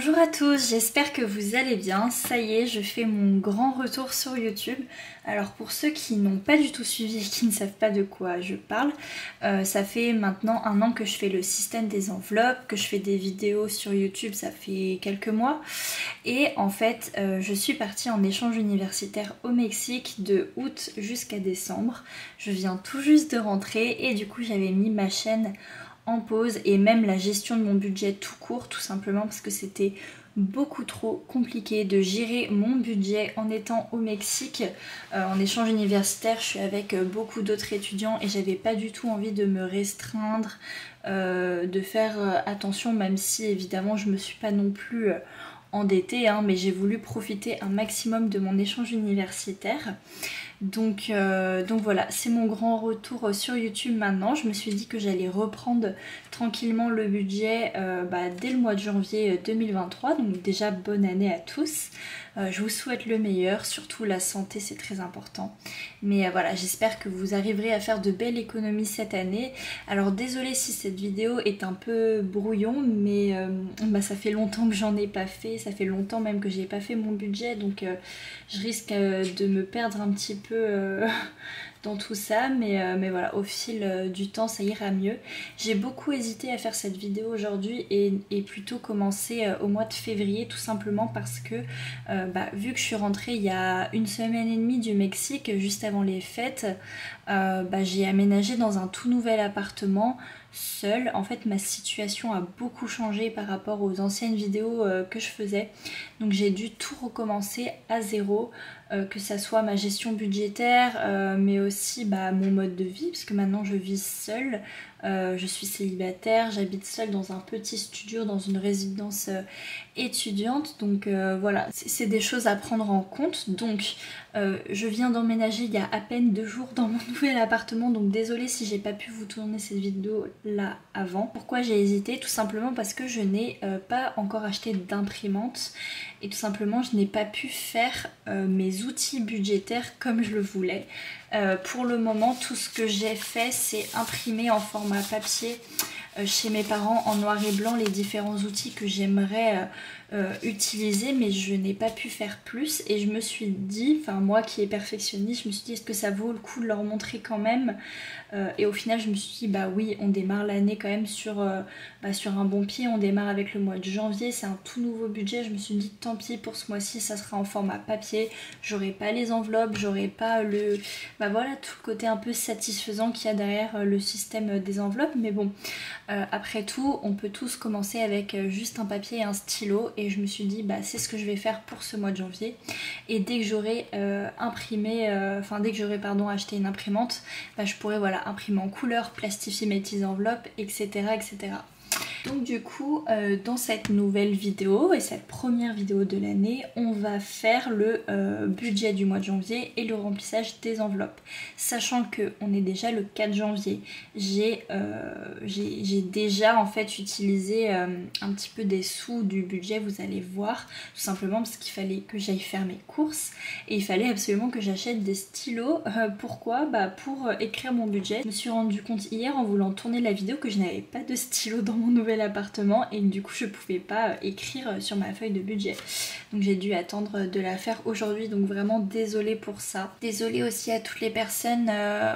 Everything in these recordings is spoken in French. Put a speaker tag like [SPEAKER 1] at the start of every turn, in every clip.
[SPEAKER 1] Bonjour à tous, j'espère que vous allez bien. Ça y est, je fais mon grand retour sur YouTube. Alors pour ceux qui n'ont pas du tout suivi et qui ne savent pas de quoi je parle, ça fait maintenant 1 an que je fais le système des enveloppes, que je fais des vidéos sur YouTube, ça fait quelques mois. Et en fait, je suis partie en échange universitaire au Mexique de août jusqu'à décembre. Je viens tout juste de rentrer et du coup j'avais mis ma chaîne en pause et même la gestion de mon budget tout court, tout simplement parce que c'était beaucoup trop compliqué de gérer mon budget en étant au Mexique. En échange universitaire, je suis avec beaucoup d'autres étudiants et j'avais pas du tout envie de me restreindre, de faire attention, même si évidemment je me suis pas non plus endettée, hein, mais j'ai voulu profiter un maximum de mon échange universitaire. Donc voilà, c'est mon grand retour sur YouTube maintenant. Je me suis dit que j'allais reprendre tranquillement le budget dès le mois de janvier 2023. Donc déjà bonne année à tous. Je vous souhaite le meilleur, surtout la santé c'est très important. Mais voilà, j'espère que vous arriverez à faire de belles économies cette année. Alors désolée si cette vidéo est un peu brouillon, mais ça fait longtemps que j'en ai pas fait. Ça fait longtemps même que j'ai pas fait mon budget, donc je risque de me perdre un petit peu dans tout ça, mais voilà, au fil du temps ça ira mieux. J'ai beaucoup hésité à faire cette vidéo aujourd'hui et plutôt commencer au mois de février, tout simplement parce que vu que je suis rentrée il y a 1 semaine et demie du Mexique, juste avant les fêtes, j'ai aménagé dans un tout nouvel appartement seule. En fait ma situation a beaucoup changé par rapport aux anciennes vidéos que je faisais, donc j'ai dû tout recommencer à zéro, que ça soit ma gestion budgétaire, mais aussi mon mode de vie, parce que maintenant je vis seule, je suis célibataire, j'habite seule dans un petit studio dans une résidence étudiante, donc voilà, c'est des choses à prendre en compte. Donc je viens d'emménager il y a à peine 2 jours dans mon nouvel appartement, donc désolée si j'ai pas pu vous tourner cette vidéo là avant. Pourquoi j'ai hésité? Tout simplement parce que je n'ai pas encore acheté d'imprimante et tout simplement je n'ai pas pu faire mes outils budgétaires comme je le voulais. Pour le moment, tout ce que j'ai fait, c'est imprimer en format papier chez mes parents en noir et blanc les différents outils que j'aimerais utiliser, mais je n'ai pas pu faire plus. Et je me suis dit, enfin moi qui est perfectionniste, je me suis dit est-ce que ça vaut le coup de leur montrer quand même, et au final je me suis dit bah oui, on démarre l'année quand même sur un bon pied. On démarre avec le mois de janvier, c'est un tout nouveau budget. Je me suis dit tant pis, pour ce mois-ci ça sera en format papier, j'aurai pas les enveloppes, j'aurai pas le voilà, tout le côté un peu satisfaisant qu'il y a derrière le système des enveloppes. Mais bon, après tout on peut tous commencer avec juste un papier et un stylo, et je me suis dit c'est ce que je vais faire pour ce mois de janvier. Et dès que j'aurai dès que j'aurai acheté une imprimante, je pourrai voilà imprimer en couleur, plastifier mes petites enveloppes, etc. etc. Donc du coup, dans cette nouvelle vidéo et cette première vidéo de l'année, on va faire le budget du mois de janvier et le remplissage des enveloppes. Sachant que on est déjà le 4 janvier, j'ai déjà en fait utilisé un petit peu des sous du budget, vous allez voir, tout simplement parce qu'il fallait que j'aille faire mes courses et il fallait absolument que j'achète des stylos. Pourquoi? Pour écrire mon budget. Je me suis rendu compte hier en voulant tourner la vidéo que je n'avais pas de stylo dans mon nouvel appartement et du coup je pouvais pas écrire sur ma feuille de budget, donc j'ai dû attendre de la faire aujourd'hui, donc vraiment désolée pour ça. Désolée aussi à toutes les personnes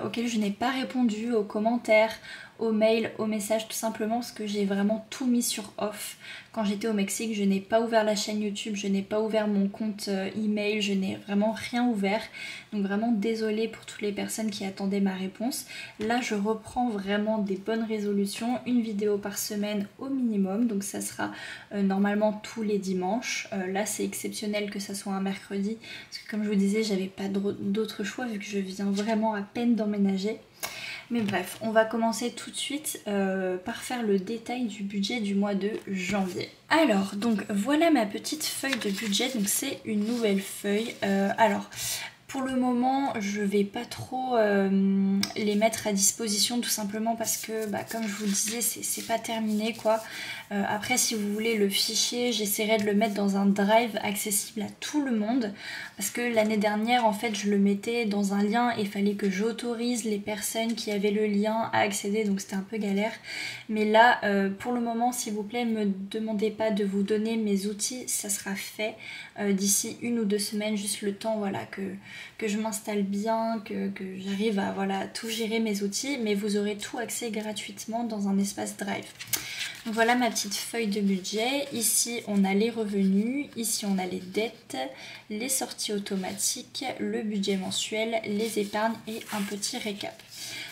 [SPEAKER 1] auxquelles je n'ai pas répondu, aux commentaires, aux mails, aux messages, tout simplement parce que j'ai vraiment tout mis sur off. Quand j'étais au Mexique, je n'ai pas ouvert la chaîne YouTube, je n'ai pas ouvert mon compte email, je n'ai vraiment rien ouvert. Donc vraiment désolée pour toutes les personnes qui attendaient ma réponse. Là je reprends vraiment des bonnes résolutions, une vidéo par semaine au minimum, donc ça sera normalement tous les dimanches. Là c'est exceptionnel que ça soit un mercredi, parce que comme je vous disais, j'avais pas d'autre choix vu que je viens vraiment à peine d'emménager. Mais bref, on va commencer tout de suite par faire le détail du budget du mois de janvier. Alors, donc voilà ma petite feuille de budget, donc c'est une nouvelle feuille. Pour le moment, je vais pas trop les mettre à disposition tout simplement parce que, comme je vous le disais, c'est pas terminé quoi. Après, si vous voulez le fichier, j'essaierai de le mettre dans un drive accessible à tout le monde parce que l'année dernière, en fait, je le mettais dans un lien et il fallait que j'autorise les personnes qui avaient le lien à accéder, donc c'était un peu galère. Mais là, pour le moment, s'il vous plaît, me demandez pas de vous donner mes outils, ça sera fait d'ici 1 ou 2 semaines, juste le temps voilà, que je m'installe bien, que j'arrive à voilà, tout gérer mes outils, mais vous aurez tout accès gratuitement dans un espace Drive. Donc voilà ma petite feuille de budget. Ici on a les revenus, ici on a les dettes, les sorties automatiques, le budget mensuel, les épargnes et un petit récap.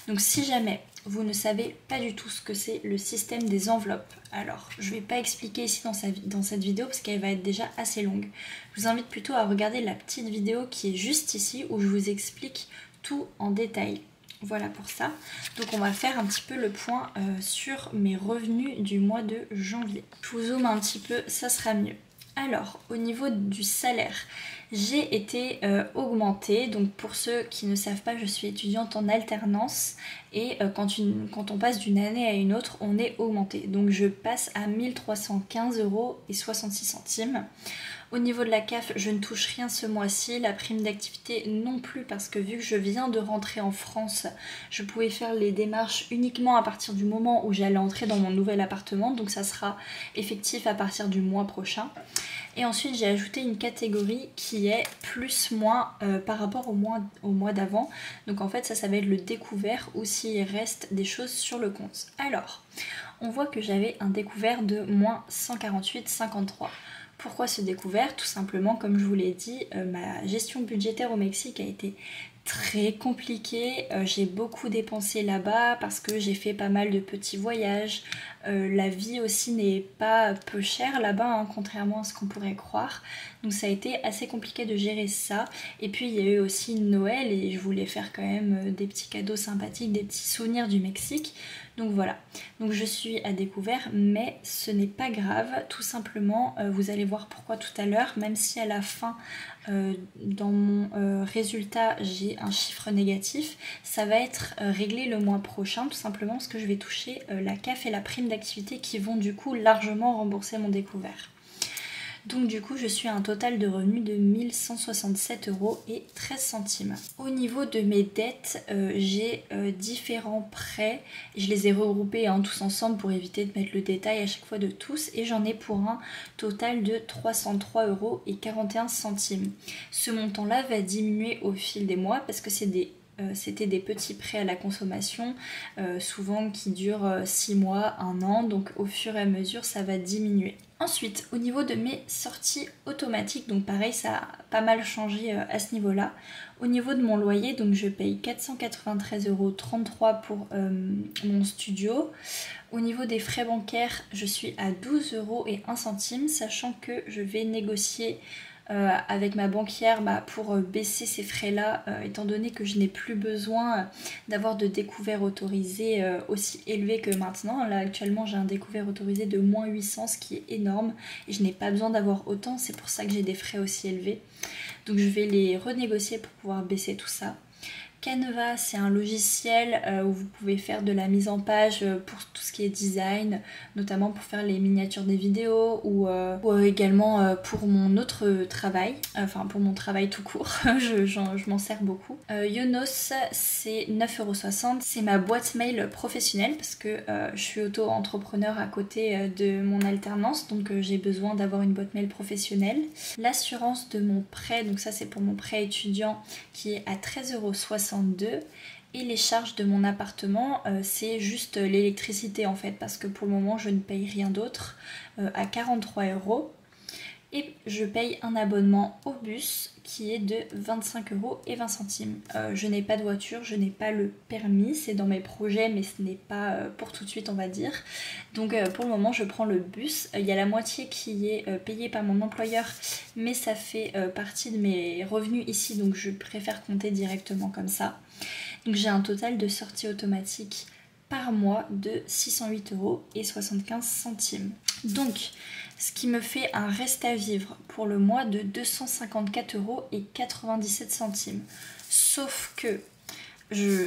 [SPEAKER 1] Donc si jamais vous ne savez pas du tout ce que c'est le système des enveloppes, alors je ne vais pas expliquer ici dans cette vidéo parce qu'elle va être déjà assez longue. Je vous invite plutôt à regarder la petite vidéo qui est juste ici où je vous explique tout en détail. Voilà pour ça. Donc on va faire un petit peu le point sur mes revenus du mois de janvier. Je vous zoome un petit peu, ça sera mieux. Alors, au niveau du salaire, j'ai été augmentée. Donc pour ceux qui ne savent pas, je suis étudiante en alternance et quand on passe d'une année à une autre, on est augmenté. Donc je passe à 1315,66 €. Au niveau de la CAF, je ne touche rien ce mois-ci, la prime d'activité non plus parce que vu que je viens de rentrer en France, je pouvais faire les démarches uniquement à partir du moment où j'allais entrer dans mon nouvel appartement, donc ça sera effectif à partir du mois prochain. Et ensuite j'ai ajouté une catégorie qui est plus-moins par rapport au mois d'avant. Donc en fait ça va être le découvert ou s'il reste des choses sur le compte. Alors, on voit que j'avais un découvert de moins 148,53. Pourquoi ce découvert? Tout simplement, comme je vous l'ai dit, ma gestion budgétaire au Mexique a été très compliquée. J'ai beaucoup dépensé là-bas parce que j'ai fait pas mal de petits voyages. La vie aussi n'est pas peu chère là-bas, hein, contrairement à ce qu'on pourrait croire. Donc ça a été assez compliqué de gérer ça. Et puis il y a eu aussi Noël et je voulais faire quand même des petits cadeaux sympathiques, des petits souvenirs du Mexique. Donc voilà, donc je suis à découvert, mais ce n'est pas grave, tout simplement, vous allez voir pourquoi tout à l'heure, même si à la fin, dans mon résultat, j'ai un chiffre négatif, ça va être réglé le mois prochain, tout simplement parce que je vais toucher la CAF et la prime d'activité qui vont du coup largement rembourser mon découvert. Donc du coup je suis à un total de revenus de 1167,13 €. Au niveau de mes dettes, j'ai différents prêts. Je les ai regroupés tous ensemble pour éviter de mettre le détail à chaque fois de tous. Et j'en ai pour un total de 303,41 €. Ce montant-là va diminuer au fil des mois parce que c'était des petits prêts à la consommation, souvent qui durent 6 mois, 1 an, donc au fur et à mesure ça va diminuer. Ensuite, au niveau de mes sorties automatiques, donc pareil, ça a pas mal changé à ce niveau-là. Au niveau de mon loyer, donc je paye 493,33 € pour mon studio. Au niveau des frais bancaires, je suis à 12,01 €, sachant que je vais négocier avec ma banquière pour baisser ces frais là étant donné que je n'ai plus besoin d'avoir de découvert autorisé aussi élevé que maintenant. Là actuellement j'ai un découvert autorisé de moins 800, ce qui est énorme et je n'ai pas besoin d'avoir autant, c'est pour ça que j'ai des frais aussi élevés. Donc je vais les renégocier pour pouvoir baisser tout ça. Canva, c'est un logiciel où vous pouvez faire de la mise en page pour tout ce qui est design, notamment pour faire les miniatures des vidéos ou également pour mon autre travail, enfin pour mon travail tout court, je m'en sers beaucoup. Yonos, c'est 9,60 €, c'est ma boîte mail professionnelle parce que je suis auto-entrepreneur à côté de mon alternance, donc j'ai besoin d'avoir une boîte mail professionnelle. L'assurance de mon prêt, donc ça c'est pour mon prêt étudiant qui est à 13,62 €. Et les charges de mon appartement, c'est juste l'électricité en fait, parce que pour le moment je ne paye rien d'autre, à 43 €. Et je paye un abonnement au bus qui est de 25,20 €. Je n'ai pas de voiture, je n'ai pas le permis, c'est dans mes projets mais ce n'est pas pour tout de suite on va dire. Donc pour le moment je prends le bus. Il y a la moitié qui est payée par mon employeur mais ça fait partie de mes revenus ici, donc je préfère compter directement comme ça. Donc j'ai un total de sorties automatiques par mois de 608,75 €. Donc ce qui me fait un reste à vivre pour le mois de 254,97 €. Sauf que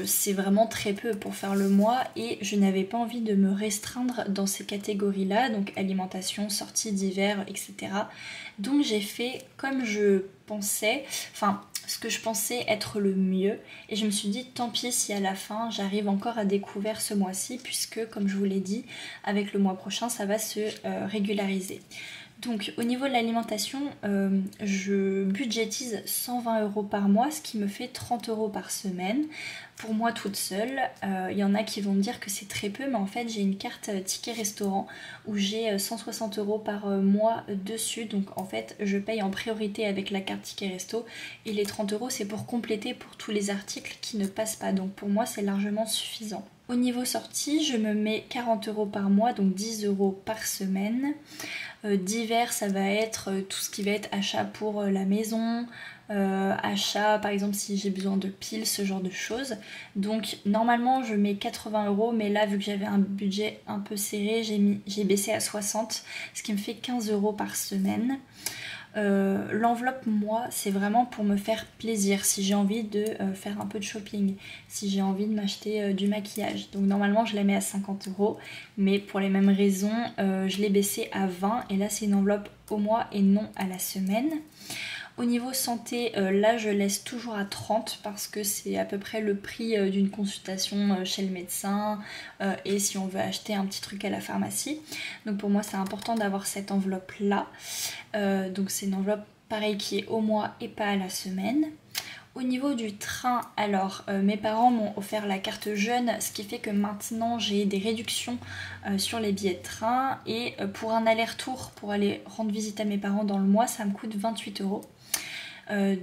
[SPEAKER 1] c'est vraiment très peu pour faire le mois et je n'avais pas envie de me restreindre dans ces catégories-là, donc alimentation, sorties d'hiver, etc. Donc j'ai fait comme je pensais, enfin ce que je pensais être le mieux, et je me suis dit tant pis si à la fin j'arrive encore à découvert ce mois-ci, puisque comme je vous l'ai dit, avec le mois prochain ça va se régulariser. Donc au niveau de l'alimentation, je budgétise 120 € par mois, ce qui me fait 30 € par semaine. Pour moi toute seule, il y en a qui vont me dire que c'est très peu, mais en fait j'ai une carte ticket restaurant où j'ai 160 € par mois dessus. Donc en fait je paye en priorité avec la carte ticket resto, et les 30 € c'est pour compléter pour tous les articles qui ne passent pas. Donc pour moi c'est largement suffisant. Au niveau sortie, je me mets 40 € par mois, donc 10 € par semaine. Divers, ça va être tout ce qui va être achat pour la maison, achat par exemple si j'ai besoin de piles, ce genre de choses. Donc normalement je mets 80 €, mais là vu que j'avais un budget un peu serré, j'ai baissé à 60, ce qui me fait 15 € par semaine. L'enveloppe, moi, c'est vraiment pour me faire plaisir, si j'ai envie de faire un peu de shopping, si j'ai envie de m'acheter du maquillage. Donc normalement je la mets à 50 €, mais pour les mêmes raisons, je l'ai baissée à 20, et là c'est une enveloppe au mois et non à la semaine. Au niveau santé, là je laisse toujours à 30 parce que c'est à peu près le prix d'une consultation chez le médecin et si on veut acheter un petit truc à la pharmacie. Donc pour moi c'est important d'avoir cette enveloppe là. Donc c'est une enveloppe pareil qui est au mois et pas à la semaine. Au niveau du train, alors mes parents m'ont offert la carte jeune, ce qui fait que maintenant j'ai des réductions sur les billets de train, et pour un aller-retour pour aller rendre visite à mes parents dans le mois, ça me coûte 28 €.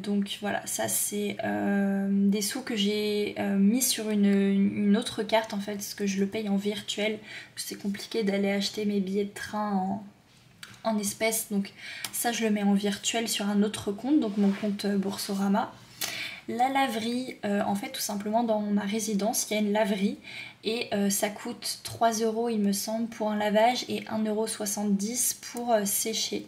[SPEAKER 1] Donc voilà, ça c'est des sous que j'ai mis sur une autre carte en fait, parce que je le paye en virtuel. C'est compliqué d'aller acheter mes billets de train en espèces, donc ça je le mets en virtuel sur un autre compte, donc mon compte Boursorama. La laverie, en fait tout simplement dans ma résidence il y a une laverie, et ça coûte 3 € il me semble pour un lavage et 1,70 € pour sécher.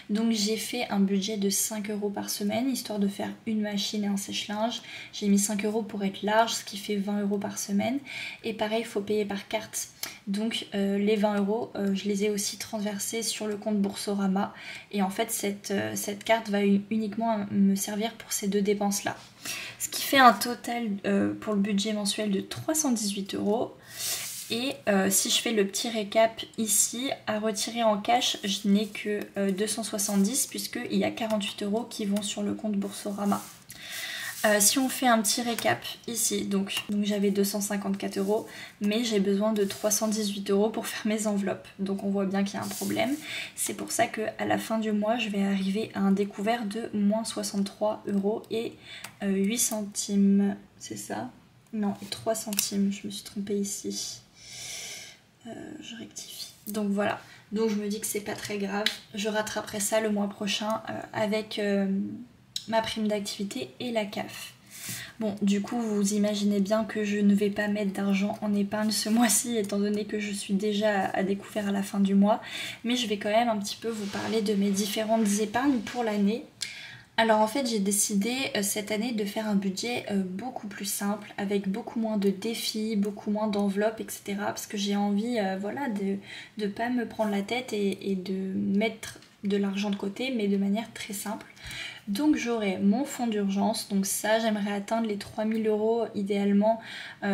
[SPEAKER 1] Donc j'ai fait un budget de 5 € par semaine histoire de faire une machine et un sèche-linge. J'ai mis 5 € pour être large, ce qui fait 20 € par semaine, et pareil il faut payer par carte. Donc les 20 € je les ai aussi transversés sur le compte Boursorama, et en fait cette carte va uniquement me servir pour ces deux dépenses là. Ce qui fait un total pour le budget mensuel de 318 €. Et si je fais le petit récap ici, à retirer en cash, je n'ai que 270 puisqu'il y a 48 € qui vont sur le compte Boursorama. Si on fait un petit récap ici, donc j'avais 254 €, mais j'ai besoin de 318 € pour faire mes enveloppes. Donc on voit bien qu'il y a un problème. C'est pour ça qu'à la fin du mois, je vais arriver à un découvert de moins 63 € et 8 centimes. C'est ça? Non, et 3 centimes, je me suis trompée ici. Je rectifie. Donc voilà, donc je me dis que c'est pas très grave. Je rattraperai ça le mois prochain avec ma prime d'activité et la CAF. Bon, du coup, vous imaginez bien que je ne vais pas mettre d'argent en épargne ce mois-ci, étant donné que je suis déjà à découvert à la fin du mois. Mais je vais quand même un petit peu vous parler de mes différentes épargnes pour l'année. Alors en fait j'ai décidé cette année de faire un budget beaucoup plus simple, avec beaucoup moins de défis, beaucoup moins d'enveloppes, etc. Parce que j'ai envie voilà, de ne pas me prendre la tête et de mettre de l'argent de côté, mais de manière très simple. Donc j'aurai mon fonds d'urgence, donc ça j'aimerais atteindre les 3000 € idéalement.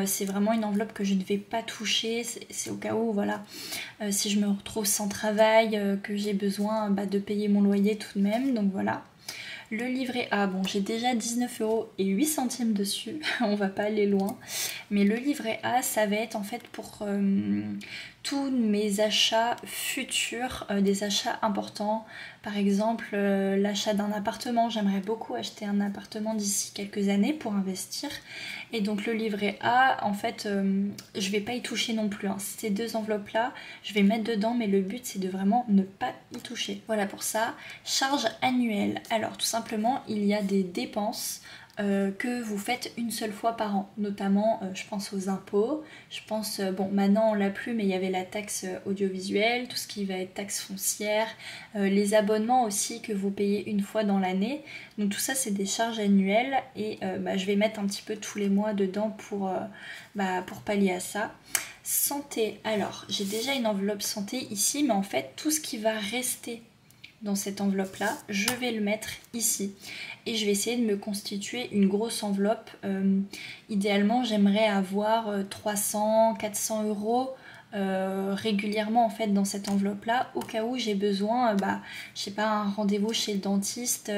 [SPEAKER 1] C'est vraiment une enveloppe que je ne vais pas toucher, c'est au cas où voilà, si je me retrouve sans travail, que j'ai besoin de payer mon loyer tout de même, donc voilà. Le livret A, bon j'ai déjà 19 € et 8 centimes dessus, on va pas aller loin. Mais le livret A, ça va être en fait pour tous mes achats futurs, des achats importants. Par exemple, l'achat d'un appartement, j'aimerais beaucoup acheter un appartement d'ici quelques années pour investir. Et donc le livret A, en fait, je vais pas y toucher non plus. Hein. Ces deux enveloppes-là, je vais mettre dedans, mais le but c'est de vraiment ne pas y toucher. Voilà pour ça. Charge annuelle. Alors tout simplement, il y a des dépenses que vous faites une seule fois par an. Notamment, je pense aux impôts, je pense, bon maintenant on l'a plus, mais il y avait la taxe audiovisuelle, tout ce qui va être taxe foncière, les abonnements aussi que vous payez une fois dans l'année. Donc tout ça c'est des charges annuelles et je vais mettre un petit peu tous les mois dedans pour pallier à ça. Santé, alors j'ai déjà une enveloppe santé ici, mais en fait tout ce qui va rester dans cette enveloppe là, je vais le mettre ici et je vais essayer de me constituer une grosse enveloppe. Idéalement j'aimerais avoir 300-400 euros régulièrement en fait dans cette enveloppe là, au cas où j'ai besoin, je sais pas, un rendez-vous chez le dentiste,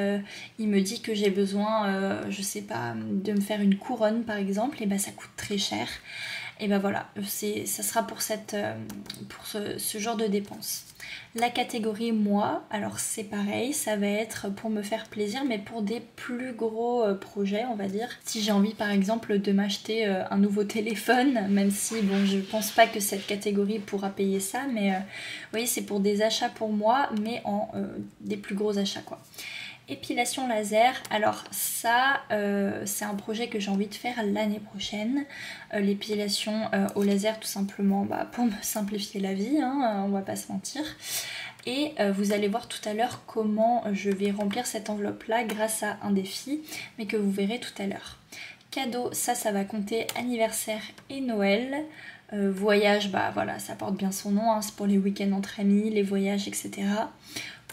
[SPEAKER 1] il me dit que j'ai besoin, je sais pas, de me faire une couronne par exemple, et ça coûte très cher. Et voilà, ça sera pour ce genre de dépenses. La catégorie moi, alors c'est pareil, ça va être pour me faire plaisir, mais pour des plus gros projets, on va dire. Si j'ai envie par exemple de m'acheter un nouveau téléphone, même si bon, je pense pas que cette catégorie pourra payer ça, mais vous voyez, c'est pour des achats pour moi, mais en des plus gros achats quoi. Épilation laser, alors ça c'est un projet que j'ai envie de faire l'année prochaine. L'épilation au laser tout simplement pour me simplifier la vie, on va pas se mentir. Et vous allez voir tout à l'heure comment je vais remplir cette enveloppe là grâce à un défi, mais que vous verrez tout à l'heure. Cadeau, ça va compter anniversaire et Noël. Voyage, voilà, ça porte bien son nom, c'est pour les week-ends entre amis, les voyages, etc.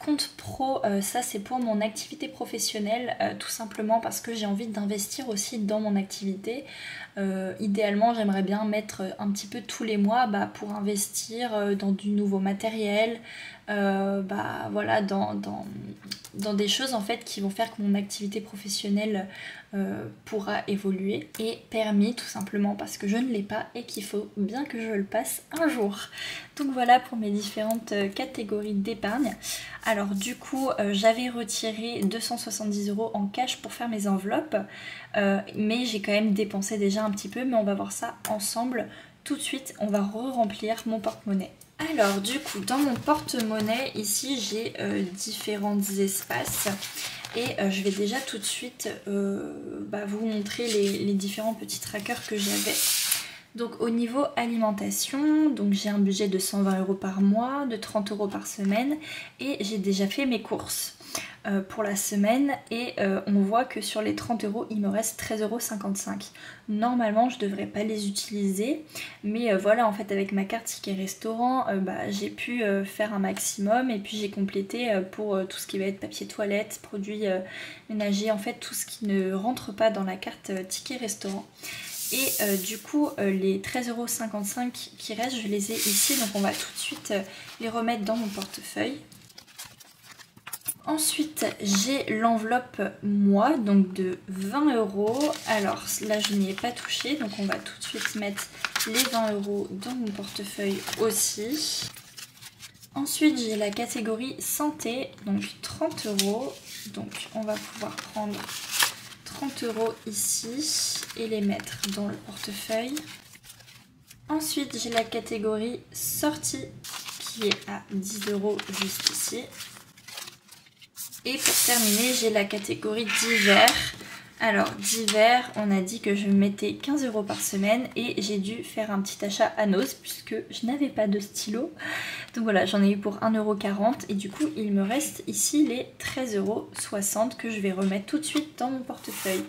[SPEAKER 1] Compte pro, ça c'est pour mon activité professionnelle, tout simplement parce que j'ai envie d'investir aussi dans mon activité. Idéalement j'aimerais bien mettre un petit peu tous les mois pour investir dans du nouveau matériel, voilà, dans des choses en fait qui vont faire que mon activité professionnelle pourra évoluer, et permis tout simplement parce que je ne l'ai pas et qu'il faut bien que je le passe un jour. Donc voilà pour mes différentes catégories d'épargne. Alors du coup j'avais retiré 270 € en cash pour faire mes enveloppes, mais j'ai quand même dépensé déjà un petit peu, mais on va voir ça ensemble. Tout de suite on va re-remplir mon porte-monnaie. Alors du coup dans mon porte-monnaie ici j'ai différents espaces. Et je vais déjà tout de suite vous montrer les différents petits trackers que j'avais. Donc au niveau alimentation, donc j'ai un budget de 120 € par mois, de 30 € par semaine, et j'ai déjà fait mes courses pour la semaine, et on voit que sur les 30 € il me reste 13,55 €. Normalement je devrais pas les utiliser, mais voilà, en fait avec ma carte ticket restaurant j'ai pu faire un maximum, et puis j'ai complété pour tout ce qui va être papier toilette, produits ménagers, en fait tout ce qui ne rentre pas dans la carte ticket restaurant. Et du coup les 13,55 € qui restent, je les ai ici, donc on va tout de suite les remettre dans mon portefeuille. Ensuite j'ai l'enveloppe moi, donc de 20 €. Alors là je n'y ai pas touché, donc on va tout de suite mettre les 20 € dans mon portefeuille aussi. Ensuite j'ai la catégorie santé, donc 30 €. Donc on va pouvoir prendre 30 € ici et les mettre dans le portefeuille. Ensuite j'ai la catégorie sortie qui est à 10 € juste ici. Et pour terminer j'ai la catégorie divers. Alors divers, on a dit que je mettais 15 € par semaine, et j'ai dû faire un petit achat à Noz puisque je n'avais pas de stylo. Donc voilà, j'en ai eu pour 1,40 € et du coup il me reste ici les 13,60 € que je vais remettre tout de suite dans mon portefeuille.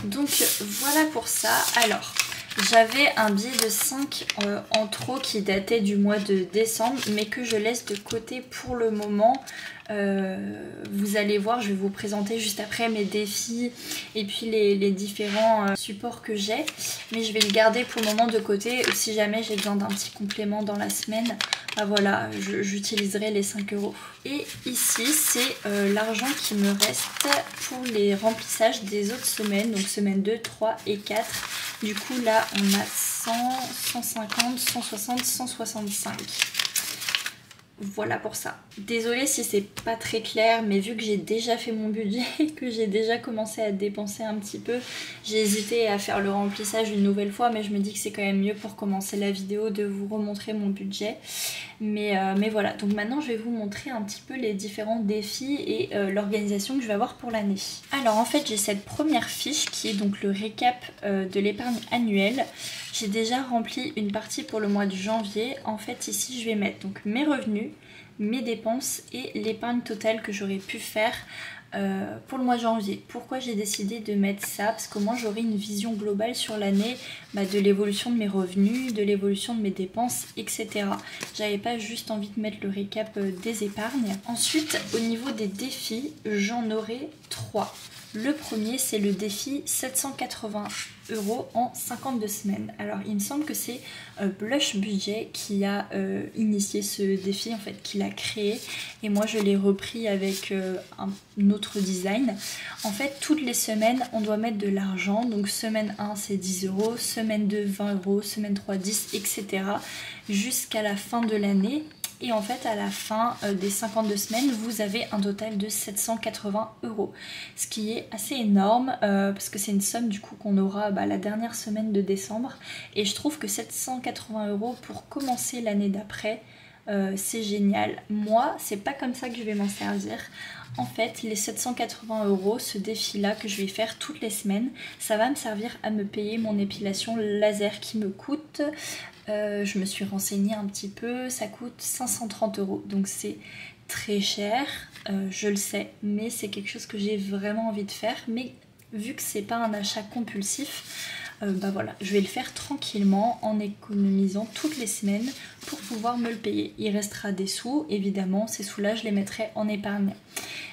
[SPEAKER 1] Donc voilà pour ça. Alors j'avais un billet de 5 en trop qui datait du mois de décembre, mais que je laisse de côté pour le moment. Vous allez voir, je vais vous présenter juste après mes défis et puis les différents supports que j'ai, mais je vais le garder pour le moment de côté. Si jamais j'ai besoin d'un petit complément dans la semaine, voilà, j'utiliserai les 5 €. Et ici c'est l'argent qui me reste pour les remplissages des autres semaines, donc semaine 2, 3 et 4. Du coup là on a 100, 150, 160, 165. voilà pour ça. Désolée si c'est pas très clair, mais vu que j'ai déjà fait mon budget, que j'ai déjà commencé à dépenser un petit peu, j'ai hésité à faire le remplissage une nouvelle fois, mais je me dis que c'est quand même mieux pour commencer la vidéo de vous remontrer mon budget. Mais voilà, donc maintenant je vais vous montrer un petit peu les différents défis et l'organisation que je vais avoir pour l'année. Alors en fait j'ai cette première fiche qui est donc le récap de l'épargne annuelle. J'ai déjà rempli une partie pour le mois de janvier. En fait ici je vais mettre donc mes revenus, mes dépenses et l'épargne totale que j'aurais pu faire pour le mois de janvier. Pourquoi j'ai décidé de mettre ça? Parce que moi j'aurai une vision globale sur l'année de l'évolution de mes revenus, de l'évolution de mes dépenses, etc. J'avais pas juste envie de mettre le récap des épargnes. Ensuite, au niveau des défis, j'en aurai 3. Le premier, c'est le défi 780 € en 52 semaines. Alors, il me semble que c'est Blush Budget qui a initié ce défi, en fait, qui l'a créé. Et moi, je l'ai repris avec un autre design. En fait, toutes les semaines, on doit mettre de l'argent. Donc, semaine 1, c'est 10 €, semaine 2, 20 €, semaine 3, 10, etc. jusqu'à la fin de l'année. Et en fait à la fin des 52 semaines vous avez un total de 780 €, ce qui est assez énorme parce que c'est une somme du coup qu'on aura la dernière semaine de décembre, et je trouve que 780 € pour commencer l'année d'après c'est génial. Moi c'est pas comme ça que je vais m'en servir. En fait, les 780 €, ce défi-là que je vais faire toutes les semaines, ça va me servir à me payer mon épilation laser qui me coûte, je me suis renseignée un petit peu, ça coûte 530 €. Donc c'est très cher, je le sais, mais c'est quelque chose que j'ai vraiment envie de faire. Mais vu que c'est pas un achat compulsif, voilà, je vais le faire tranquillement en économisant toutes les semaines pour pouvoir me le payer. Il restera des sous, évidemment, ces sous-là je les mettrai en épargne.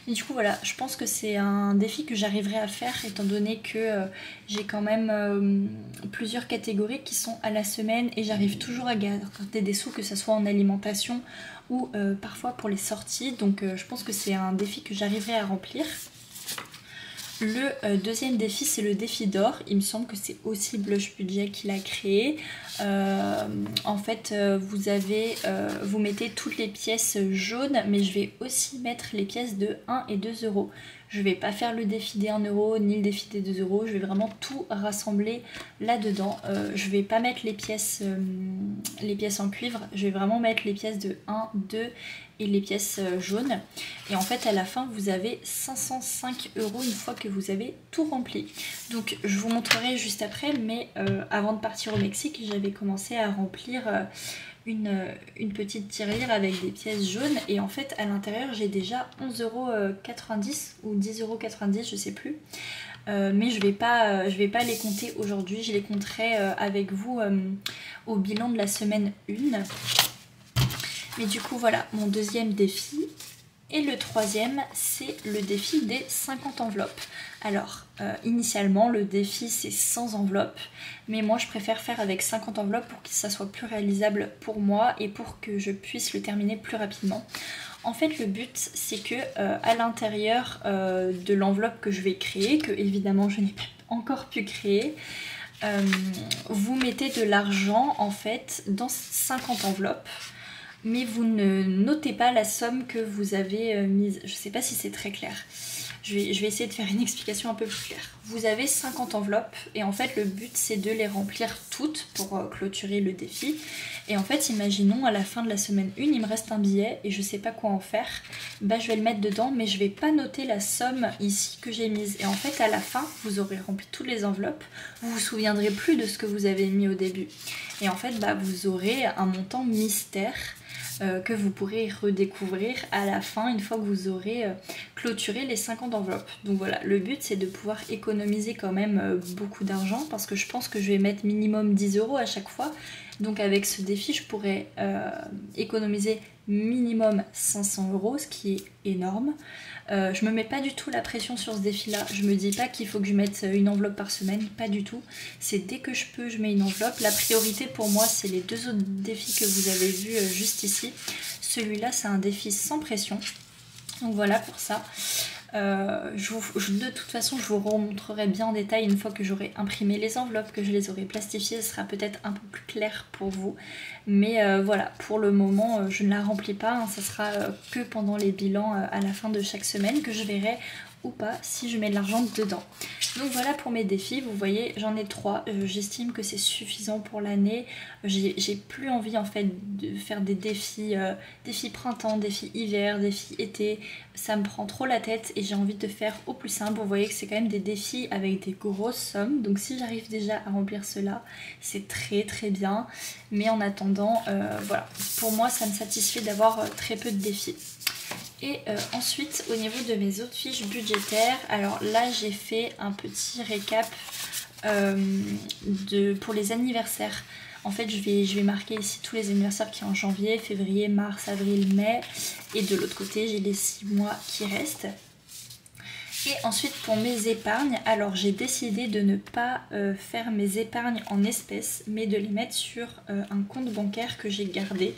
[SPEAKER 1] Et du coup voilà, je pense que c'est un défi que j'arriverai à faire étant donné que j'ai quand même plusieurs catégories qui sont à la semaine et j'arrive toujours à garder des sous, que ce soit en alimentation ou parfois pour les sorties. Donc je pense que c'est un défi que j'arriverai à remplir. Le deuxième défi, c'est le défi d'or. Il me semble que c'est aussi Blush Budget qui l'a créé. En fait, vous mettez toutes les pièces jaunes, mais je vais aussi mettre les pièces de 1 et 2 €. Je vais pas faire le défi des 1 € ni le défi des 2 €. Je vais vraiment tout rassembler là-dedans. Je vais pas mettre les pièces en cuivre. Je vais vraiment mettre les pièces de 1, 2 et les pièces jaunes. Et en fait à la fin vous avez 505 € une fois que vous avez tout rempli. Donc je vous montrerai juste après, mais avant de partir au Mexique j'avais commencé à remplir une petite tirelire avec des pièces jaunes, et en fait à l'intérieur j'ai déjà 11,90 € ou 10,90 € je sais plus. Mais je vais pas les compter aujourd'hui, je les compterai avec vous au bilan de la semaine 1. Mais du coup voilà mon deuxième défi. Et le troisième, c'est le défi des 50 enveloppes. Alors initialement le défi c'est 100 enveloppes, mais moi je préfère faire avec 50 enveloppes pour que ça soit plus réalisable pour moi et pour que je puisse le terminer plus rapidement. En fait le but c'est que à l'intérieur de l'enveloppe que je vais créer, que évidemment je n'ai pas encore pu créer, vous mettez de l'argent en fait dans 50 enveloppes. Mais vous ne notez pas la somme que vous avez mise. Je ne sais pas si c'est très clair. Je vais essayer de faire une explication un peu plus claire. Vous avez 50 enveloppes et en fait le but c'est de les remplir toutes pour clôturer le défi. Et en fait imaginons à la fin de la semaine 1 il me reste un billet et je ne sais pas quoi en faire. Je vais le mettre dedans mais je ne vais pas noter la somme ici que j'ai mise. Et en fait à la fin vous aurez rempli toutes les enveloppes. Vous vous souviendrez plus de ce que vous avez mis au début. Et en fait vous aurez un montant mystère que vous pourrez redécouvrir à la fin une fois que vous aurez clôturé les 50 enveloppes. Donc voilà, le but c'est de pouvoir économiser quand même beaucoup d'argent, parce que je pense que je vais mettre minimum 10 € à chaque fois. Donc avec ce défi je pourrais économiser minimum 500 €, ce qui est énorme. Je me mets pas du tout la pression sur ce défi là, je me dis pas qu'il faut que je mette une enveloppe par semaine, pas du tout. C'est dès que je peux je mets une enveloppe. La priorité pour moi c'est les deux autres défis que vous avez vus juste ici. Celui là c'est un défi sans pression, donc voilà pour ça. De toute façon, je vous remontrerai bien en détail une fois que j'aurai imprimé les enveloppes, que je les aurai plastifiées. Ce sera peut-être un peu plus clair pour vous. Mais voilà, pour le moment, je ne la remplis pas. Hein. Ça sera que pendant les bilans à la fin de chaque semaine que je verrai ou pas si je mets de l'argent dedans. Donc voilà pour mes défis, vous voyez j'en ai 3, j'estime que c'est suffisant pour l'année. J'ai plus envie en fait de faire des défis, défis printemps, défis hiver, défis été, ça me prend trop la tête et j'ai envie de faire au plus simple. Vous voyez que c'est quand même des défis avec des grosses sommes, donc si j'arrive déjà à remplir cela, c'est très bien. Mais en attendant, voilà, pour moi ça me satisfait d'avoir très peu de défis. Et ensuite au niveau de mes autres fiches budgétaires, alors là j'ai fait un petit récap pour les anniversaires. En fait je vais marquer ici tous les anniversaires qui sont en janvier, février, mars, avril, mai. Et de l'autre côté j'ai les 6 mois qui restent. Et ensuite pour mes épargnes, alors j'ai décidé de ne pas faire mes épargnes en espèces, mais de les mettre sur un compte bancaire que j'ai gardé.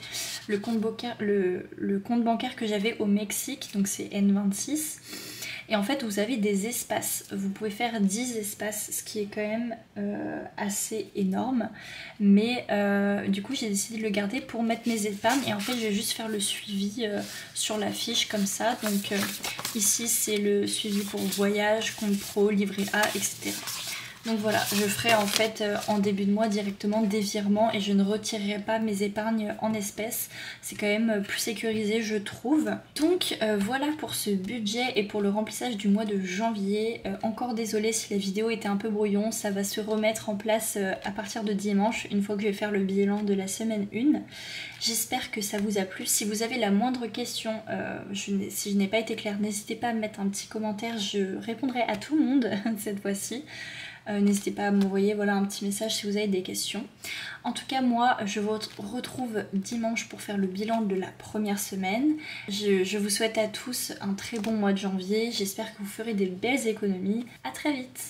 [SPEAKER 1] Le compte bancaire que j'avais au Mexique, donc c'est N26. Et en fait vous avez des espaces, vous pouvez faire 10 espaces, ce qui est quand même assez énorme. Mais du coup j'ai décidé de le garder pour mettre mes épargnes et en fait je vais juste faire le suivi sur la fiche comme ça. Donc ici c'est le suivi pour voyage, compte pro, livret A, etc. Donc voilà, je ferai en fait en début de mois directement des virements et je ne retirerai pas mes épargnes en espèces. C'est quand même plus sécurisé je trouve. Donc voilà pour ce budget et pour le remplissage du mois de janvier. Encore désolée si la vidéo était un peu brouillon, ça va se remettre en place à partir de dimanche, une fois que je vais faire le bilan de la semaine 1. J'espère que ça vous a plu. Si vous avez la moindre question, si je n'ai pas été claire, n'hésitez pas à me mettre un petit commentaire, je répondrai à tout le monde cette fois-ci. N'hésitez pas à m'envoyer voilà, un petit message si vous avez des questions. En tout cas moi je vous retrouve dimanche pour faire le bilan de la première semaine. Je vous souhaite à tous un très bon mois de janvier. J'espère que vous ferez des belles économies. À très vite.